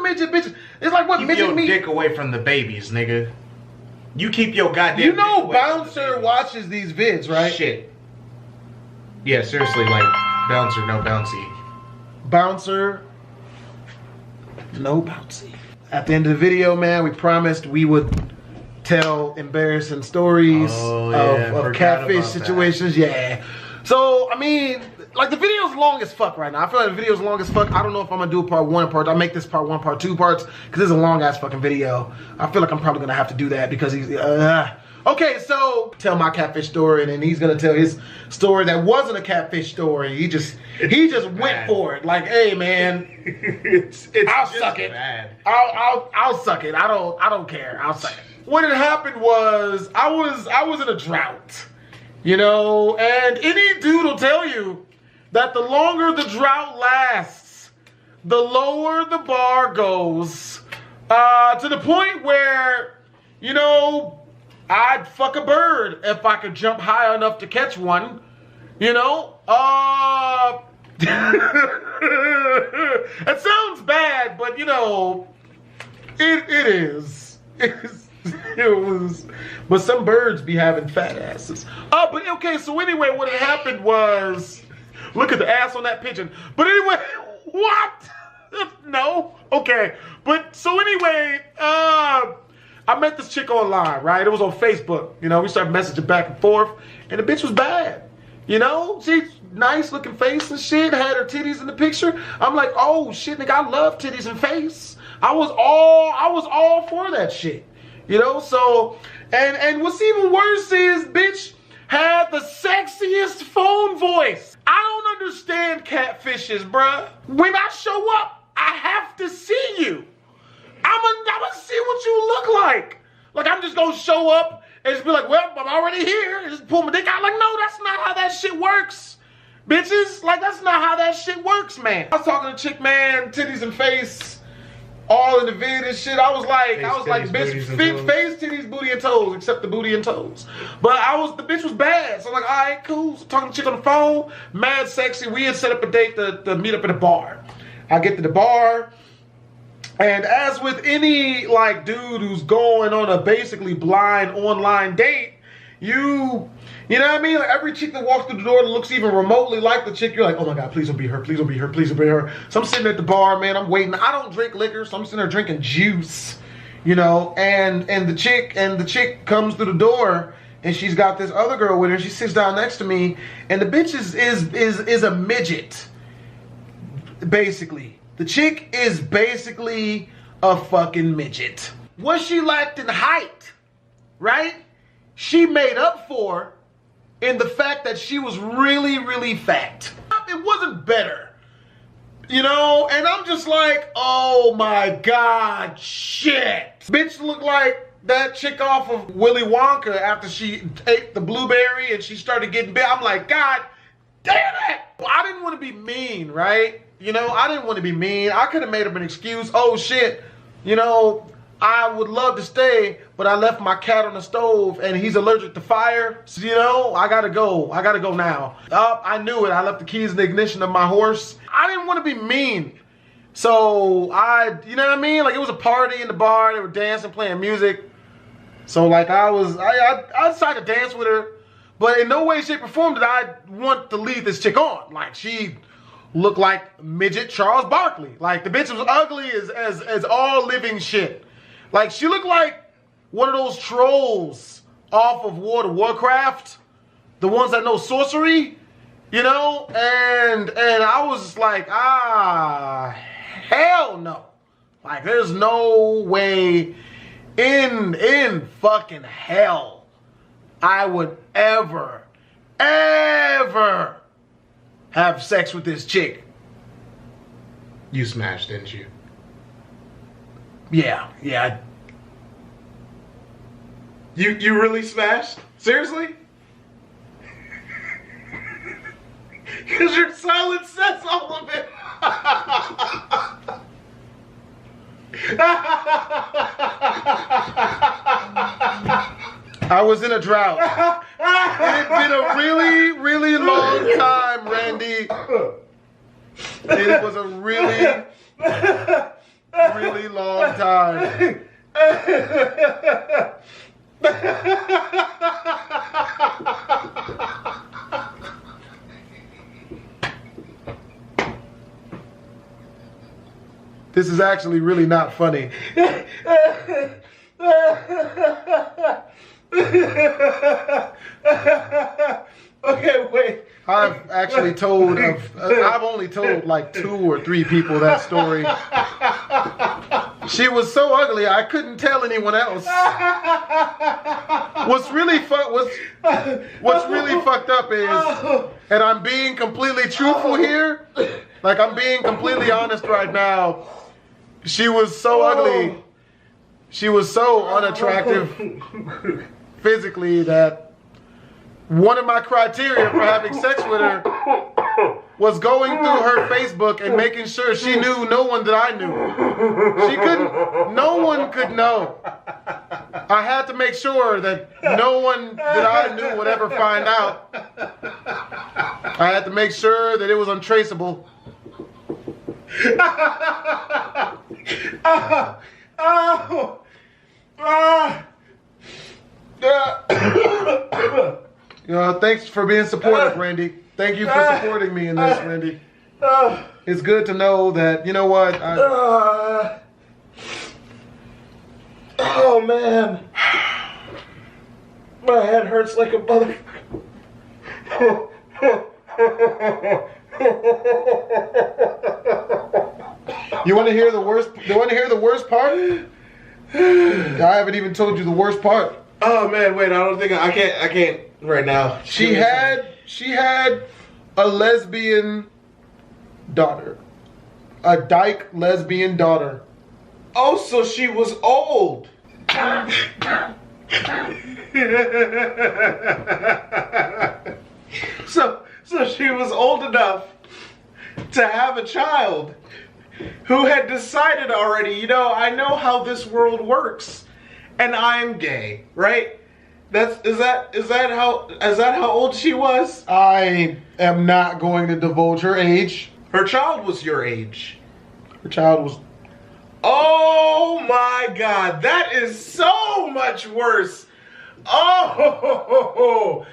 midget bitches. It's like what keep midget your meat. dick away from the babies, nigga. You keep your goddamn. You know, dick away from the Bouncer babies. watches these vids, right? Shit. Yeah, seriously, like Bouncer, no bouncy. Bouncer, no bouncy. At the end of the video, man, we promised we would tell embarrassing stories of catfish situations. Yeah. So, I mean, like the video's long as fuck right now. I feel like the video's long as fuck. I don't know if I'm gonna do a part 1 part. I'll make this part 1, part 2 parts, because it's a long ass fucking video. I feel like I'm probably gonna have to do that because he's okay, so tell my catfish story, and then he's gonna tell his story that wasn't a catfish story. He just went for it. Like, hey man, I'll suck it. Bad. I'll suck it. I don't care. I'll suck it. What had happened was I was in a drought, you know, and any dude will tell you that the longer the drought lasts, the lower the bar goes, to the point where, you know, I'd fuck a bird if I could jump high enough to catch one, you know? It sounds bad, but you know, it is. It was, but some birds be having fat asses. But okay, so anyway, what had happened was, look at the ass on that pigeon. But anyway, what? No? Okay. But so anyway, I met this chick online, right? It was on Facebook. You know, we started messaging back and forth, and the bitch was bad. You know, she's nice looking face and shit, had her titties in the picture. I'm like, oh shit, nigga, I love titties and face. I was all for that shit. You know, so, and what's even worse is, bitch had the sexiest phone voice. I don't understand catfishes, bruh. When I show up, I have to see you. I'm gonna see what you look like. Like, I'm just gonna show up and just be like, well, I'm already here. And just pull my dick out. Like, no, that's not how that shit works. Bitches, like, that's not how that shit works, man. I was talking to chick, man, titties and face, all in the vid and shit. I was like, bitch, face, titties, booty, and toes, except the booty and toes. But the bitch was bad. So I'm like, all right, cool. So talking to chick on the phone, mad sexy. We had set up a date to meet up at a bar. I get to the bar, and as with any like dude who's going on a basically blind online date, you know what I mean? Like every chick that walks through the door that looks even remotely like the chick, you're like, oh my God, please don't be her, please don't be her, please don't be her. So I'm sitting at the bar, man, I'm waiting. I don't drink liquor, so I'm sitting there drinking juice, you know, and the chick comes through the door, and she's got this other girl with her. She sits down next to me, and the bitch is a midget, basically. The chick is basically a fucking midget. What she lacked in height, right? She made up for in the fact that she was really, really fat. It wasn't better, you know? And I'm just like, oh my God, shit. Bitch looked like that chick off of Willy Wonka after she ate the blueberry and she started getting big. I'm like, God damn it. I didn't want to be mean, right? You know, I didn't want to be mean. I could have made up an excuse. Oh shit, you know, I would love to stay, but I left my cat on the stove and he's allergic to fire. So, you know, I gotta go. I gotta go now. I knew it. I left the keys in the ignition of my horse. I didn't want to be mean. So you know what I mean? Like, it was a party in the bar. They were dancing, playing music. So like I decided to dance with her, but in no way, shape, or form did I want to lead this chick on. Like, she looked like midget Charles Barkley. Like, the bitch was ugly as all living shit. Like, she looked like one of those trolls off of World of Warcraft, the ones that know sorcery, you know? And I was just like, hell no. Like, there's no way in fucking hell I would ever have sex with this chick. You smashed, didn't you? Yeah. You really smashed? Seriously? Because your silence says all of it. I was in a drought. It had been a really, really long time, Randy. It was a really, really long time. This is actually really not funny. Okay, wait. I've only told like 2 or 3 people that story. She was so ugly, I couldn't tell anyone else. What's really fucked up is, and I'm being completely truthful here, like I'm being completely honest right now, she was so ugly, she was so unattractive physically that one of my criteria for having sex with her was going through her Facebook and making sure she knew no one that I knew. No one could know. I had to make sure that no one that I knew would ever find out. I had to make sure that it was untraceable. Thanks for being supportive, Randy. Thank you for supporting me in this, Randy. It's good to know that, you know what? Oh, man. My head hurts like a motherfucker. You want to hear the worst? You want to hear the worst part? I haven't even told you the worst part. Oh man, wait! I can't right now. She had a lesbian daughter, a dyke lesbian daughter. Oh, so she was old. So she was old enough to have a child who had decided already, you know, I know how this world works and I'm gay, right? Is that how old she was? I am not going to divulge her age. Her child was your age. Her child was... Oh my God, that is so much worse. Oh.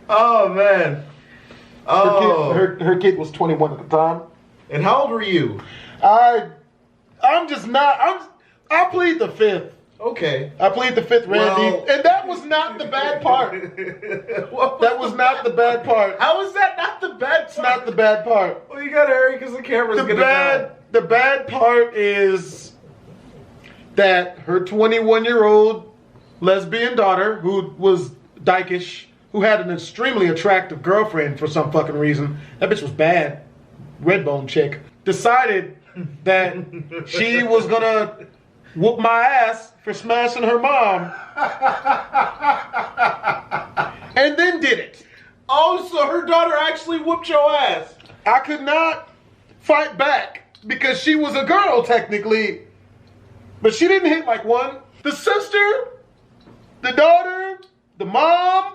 Oh man. Oh. Her kid was 21 at the time. And how old were you? I plead the fifth. Okay. I plead the fifth, Randy. Well, and that was not the bad part. That was not the bad part. How is that not the bad part? It's not the bad part. Well, you gotta hurry because the camera's gonna go. The bad part is that her 21-year-old lesbian daughter, who was dykish, who had an extremely attractive girlfriend for some fucking reason, that bitch was bad, redbone chick, decided that she was gonna whoop my ass for smashing her mom. And then did it. Oh, so her daughter actually whooped your ass. I could not fight back because she was a girl technically, but she didn't hit like one. The sister, the daughter, the mom,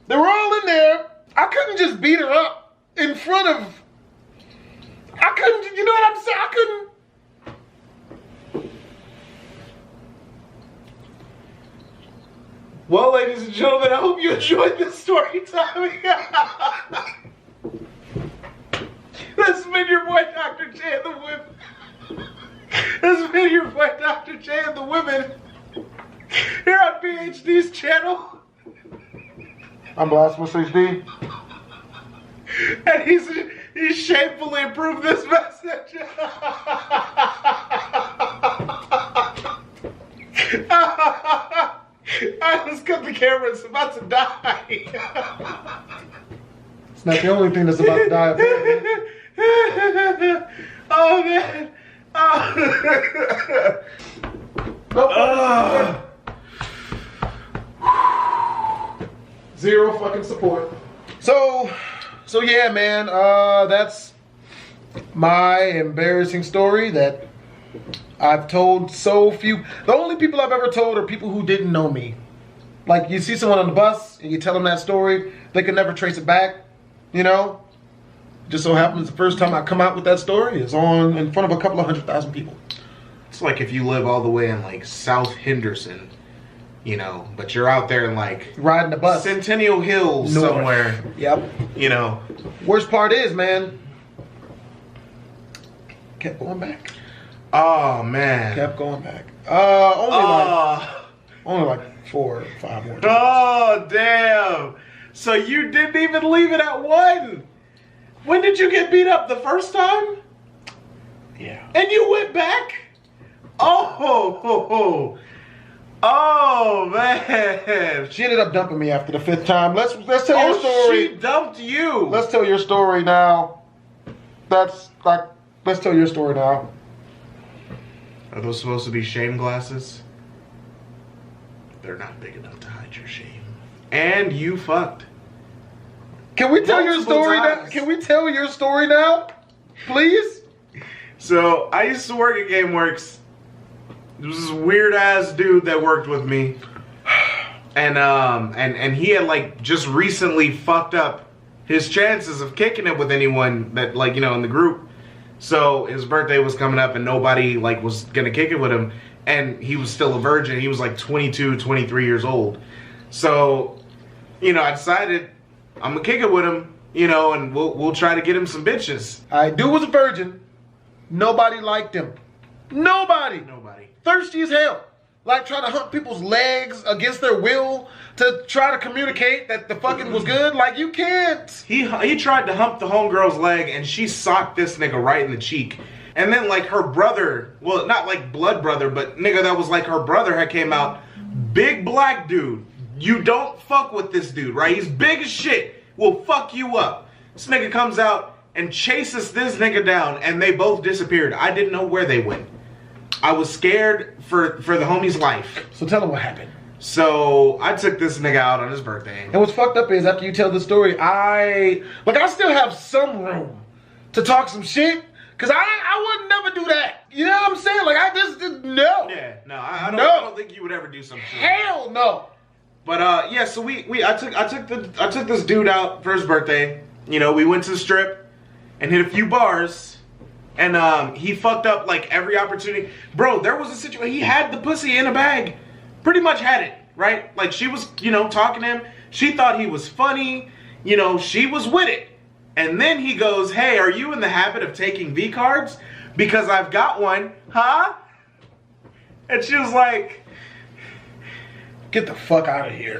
they were all in there. I couldn't just beat her up in front of, I couldn't, you know what I'm saying? I couldn't. Well, ladies and gentlemen, I hope you enjoyed this story time. This has been your boy, Dr. J and the Women. This has been your boy, Dr. J and the Women. Here on PhD's channel. I'm BlastphamousHD. And he's shamefully approved this message. Alright, let's cut the camera. It's about to die. It's not the only thing that's about to die. Oh, man. Oh. Zero fucking support. So yeah, man, that's my embarrassing story that I've told so few. The only people I've ever told are people who didn't know me. Like, you see someone on the bus and you tell them that story, they can never trace it back, you know? Just so happens the first time I come out with that story is on in front of a couple of 100,000 people. It's like if you live all the way in like South Henderson, you know, but you're out there in like Riding the bus. Centennial Hills North. somewhere. Yep. You know. Worst part is, man, kept going back. Oh man. Kept going back. Only like 4 or 5 more times. Oh, damn. So you didn't even leave it at 1. When did you get beat up? The first time? Yeah. And you went back? Oh, man. She ended up dumping me after the 5th time. Let's tell your story. She dumped you. Let's tell your story now. Let's tell your story now. Are those supposed to be shame glasses? They're not big enough to hide your shame. And you fucked. Can we tell your Multiple story now? times. Can we tell your story now? Please? So I used to work at GameWorks. There was this weird ass dude that worked with me. And he had like just recently fucked up his chances of kicking it with anyone that, like, you know, in the group. So his birthday was coming up and nobody like was gonna kick it with him. And he was still a virgin. He was like 22, 23 years old. So, you know, I decided I'm gonna kick it with him, you know, and we'll try to get him some bitches. Dude was a virgin. Nobody liked him. Nobody. Thirsty as hell. Like trying to hump people's legs against their will to try to communicate that the fucking was good. Like, you can't. He tried to hump the homegirl's leg and she socked this nigga right in the cheek. And then like her brother, well, not like blood brother, but nigga that was like her brother had came out. Big black dude. You don't fuck with this dude, right? He's big as shit. Will fuck you up. This nigga comes out and chases this nigga down and they both disappeared. I didn't know where they went. I was scared for the homie's life. So tell him what happened. So I took this nigga out on his birthday. And what's fucked up is after you tell the story, I still have some room to talk some shit. Cause I would never do that. You know what I'm saying? Like I just no. Yeah, no, I don't think you would ever do some shit. Hell no. But yeah, so I took this dude out for his birthday. You know, we went to the strip and hit a few bars, and he fucked up like every opportunity. Bro, there was a situation. He had the pussy in a bag, pretty much had it, right? Like she was, you know, talking to him. She thought he was funny. You know, she was with it. And then he goes, "Hey, are you in the habit of taking V cards? Because I've got one, huh?" And she was like, "Get the fuck out of here."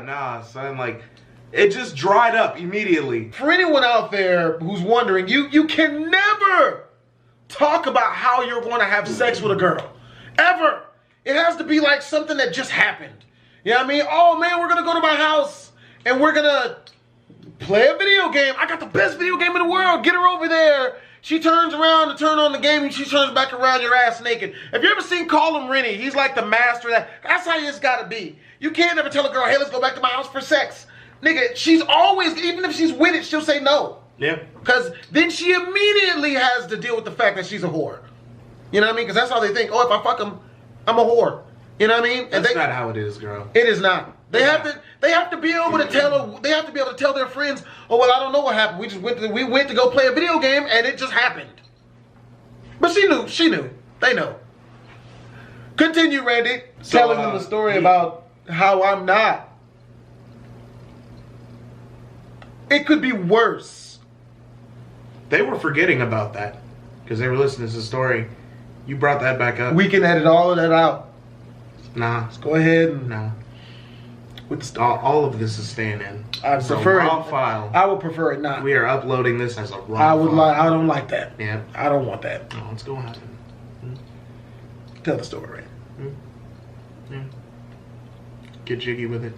Nah, son. Like, it just dried up immediately. For anyone out there who's wondering, you can never talk about how you're going to have sex with a girl. Ever. It has to be like something that just happened. You know what I mean? Oh man, we're going to go to my house and we're going to play a video game. I got the best video game in the world. Get her over there. She turns around to turn on the game and she turns back around, your ass naked. Have you ever seen Call Him Rennie? He's like the master of that. That's how it's gotta be. You can't ever tell a girl, "Hey, let's go back to my house for sex." Nigga, she's always, even if she's with it, she'll say no. Yeah. Because then she immediately has to deal with the fact that she's a whore. You know what I mean? Because that's how they think. Oh, if I fuck him, I'm a whore. You know what I mean? And That's not how it is, girl. It is not. They have to be able to tell. They have to be able to tell their friends, "Oh well, I don't know what happened. We went to go play a video game and it just happened." But she knew. She knew. They know. Continue, Randy, telling them the story about how I'm not. It could be worse. They were forgetting about that because they were listening to the story. You brought that back up. We can edit all of that out. Nah. Let's go ahead and Nah. All of this is staying in. I It's a prefer raw it. file. I would prefer it not. We are uploading this as a raw file. I don't like that. Yeah. I don't want that. Oh, what's going on? Tell the story, Randy. Yeah. Get jiggy with it.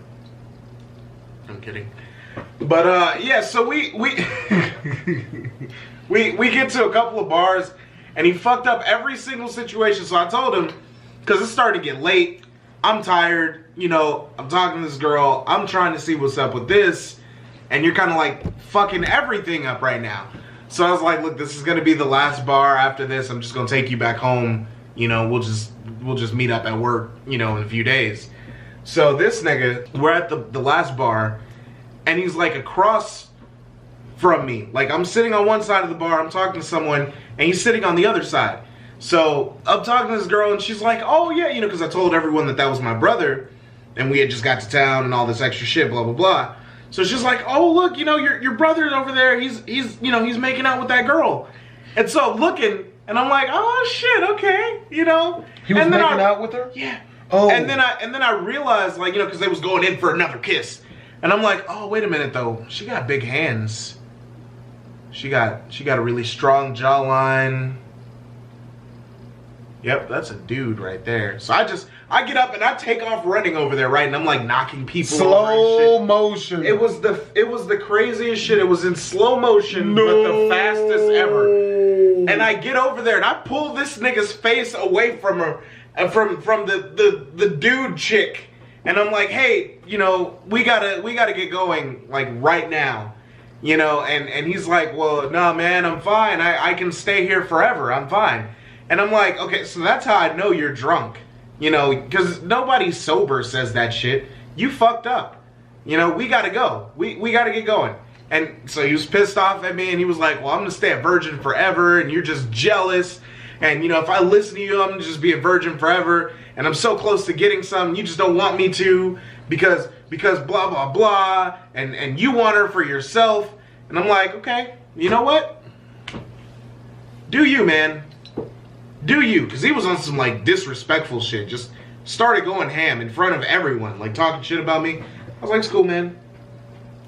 I'm kidding. But yeah, so we we get to a couple of bars and he fucked up every single situation. So I told him, because it's starting to get late, I'm tired, you know, I'm talking to this girl, I'm trying to see what's up with this, and you're kind of like fucking everything up right now. So I was like, look, this is gonna be the last bar. After this, I'm just gonna take you back home. You know, we'll just meet up at work, you know, in a few days. So this nigga, we're at the last bar, and he's like across from me. Like, I'm sitting on one side of the bar, I'm talking to someone, and he's sitting on the other side. So I'm talking to this girl, and she's like, oh yeah, you know, because I told everyone that was my brother, and we had just got to town and all this extra shit, blah blah blah. So she's like, oh look, you know, your brother's over there. He's you know, he's making out with that girl. And so I'm looking, and I'm like, oh shit, okay, you know. He was making out with her? Yeah. Oh. And then I realized, like, you know, because they was going in for another kiss, and I'm like, oh wait a minute though, she got big hands. She got a really strong jawline. Yep, that's a dude right there. So I get up and I take off running over there, right? And I'm like knocking people over and slow shit. motion. It was the craziest shit. It was in slow motion, but the fastest ever. And I get over there and I pull this nigga's face away from her, from the dude chick. And I'm like, hey, you know, we gotta get going, like, right now. You know, and he's like, well, no, man, I'm fine. I can stay here forever. I'm fine. And I'm like, okay, so that's how I know you're drunk. You know, because nobody sober says that shit. You fucked up. You know, we gotta go. We gotta get going. And so he was pissed off at me, and he was like, well, I'm gonna stay a virgin forever, and you're just jealous. And, you know, if I listen to you, I'm gonna just be a virgin forever. And I'm so close to getting some, you just don't want me to, because blah, blah, blah. And you want her for yourself. And I'm like, okay, you know what? Do you, man. Do you? Because he was on some, like, disrespectful shit. Just started going ham in front of everyone. Like, talking shit about me. I was like, it's cool, man.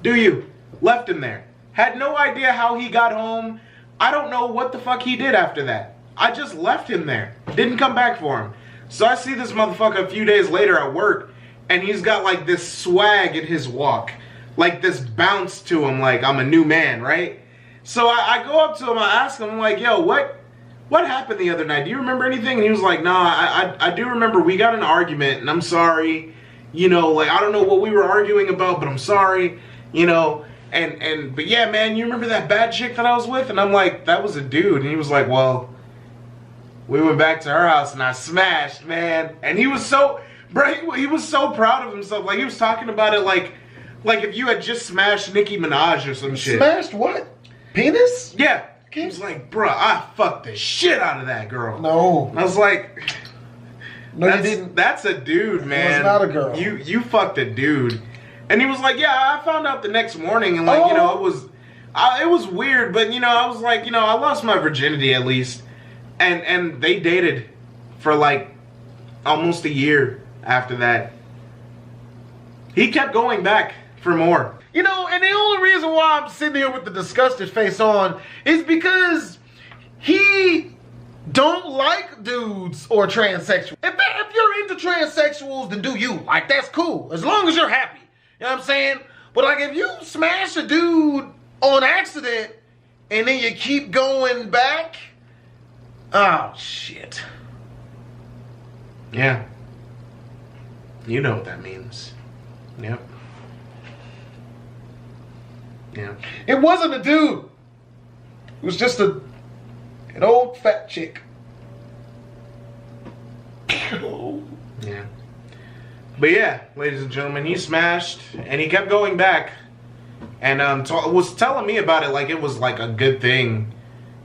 Do you? Left him there. Had no idea how he got home. I don't know what the fuck he did after that. I just left him there. Didn't come back for him. So I see this motherfucker a few days later at work. And he's got, like, this swag in his walk. Like, this bounce to him. Like, I'm a new man, right? So I go up to him. I ask him, I'm like, yo, what happened the other night? Do you remember anything? And he was like, nah, I do remember we got in an argument, and I'm sorry. You know, like, I don't know what we were arguing about, but I'm sorry. You know, but yeah, man, you remember that bad chick that I was with? And I'm like, that was a dude. And he was like, well, we went back to her house, and I smashed, man. And he was so, bro, he was so proud of himself. Like, he was talking about it like if you had just smashed Nicki Minaj or some shit. Smashed what? Penis? Yeah. He was like, bruh, I fucked the shit out of that girl. No. And I was like, no, you didn't. That's a dude, man. It was not a girl. You fucked a dude. And he was like, yeah, I found out the next morning, and like, you know, it was weird, but you know, I was like, you know, I lost my virginity at least. And they dated for like almost a year after that. He kept going back for more. You know, and the only reason why I'm sitting here with the disgusted face on is because he don't like dudes or transsexuals. If you're into transsexuals, then do you. Like, that's cool. As long as you're happy. You know what I'm saying? But like, if you smash a dude on accident and then you keep going back, oh, shit. Yeah. You know what that means. Yep. Yeah. It wasn't a dude. It was just an old fat chick. Yeah. But yeah, ladies and gentlemen, he smashed, and he kept going back, and was telling me about it like it was like a good thing.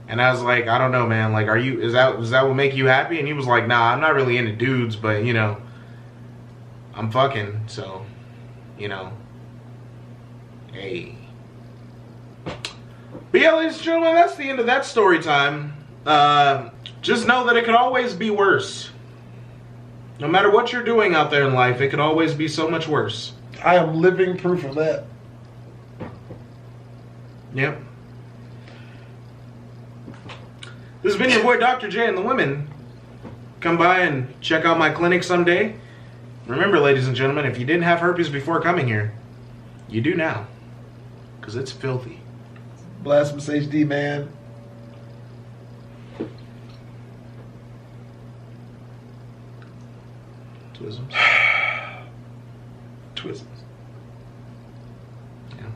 And I was like, I don't know, man. Like, is that what make you happy? And he was like, nah, I'm not really into dudes, but you know, I'm fucking, so, you know, hey. But yeah, ladies and gentlemen, that's the end of that story time. Just know that it could always be worse. No matter what you're doing out there in life, it could always be so much worse. I am living proof of that. Yep. This has been your boy Dr. J and the Women. Come by and check out my clinic someday. Remember, ladies and gentlemen, if you didn't have herpes before coming here, you do now. Because it's filthy. BlastphamousHD, man. Twisms. Twisms. Yeah.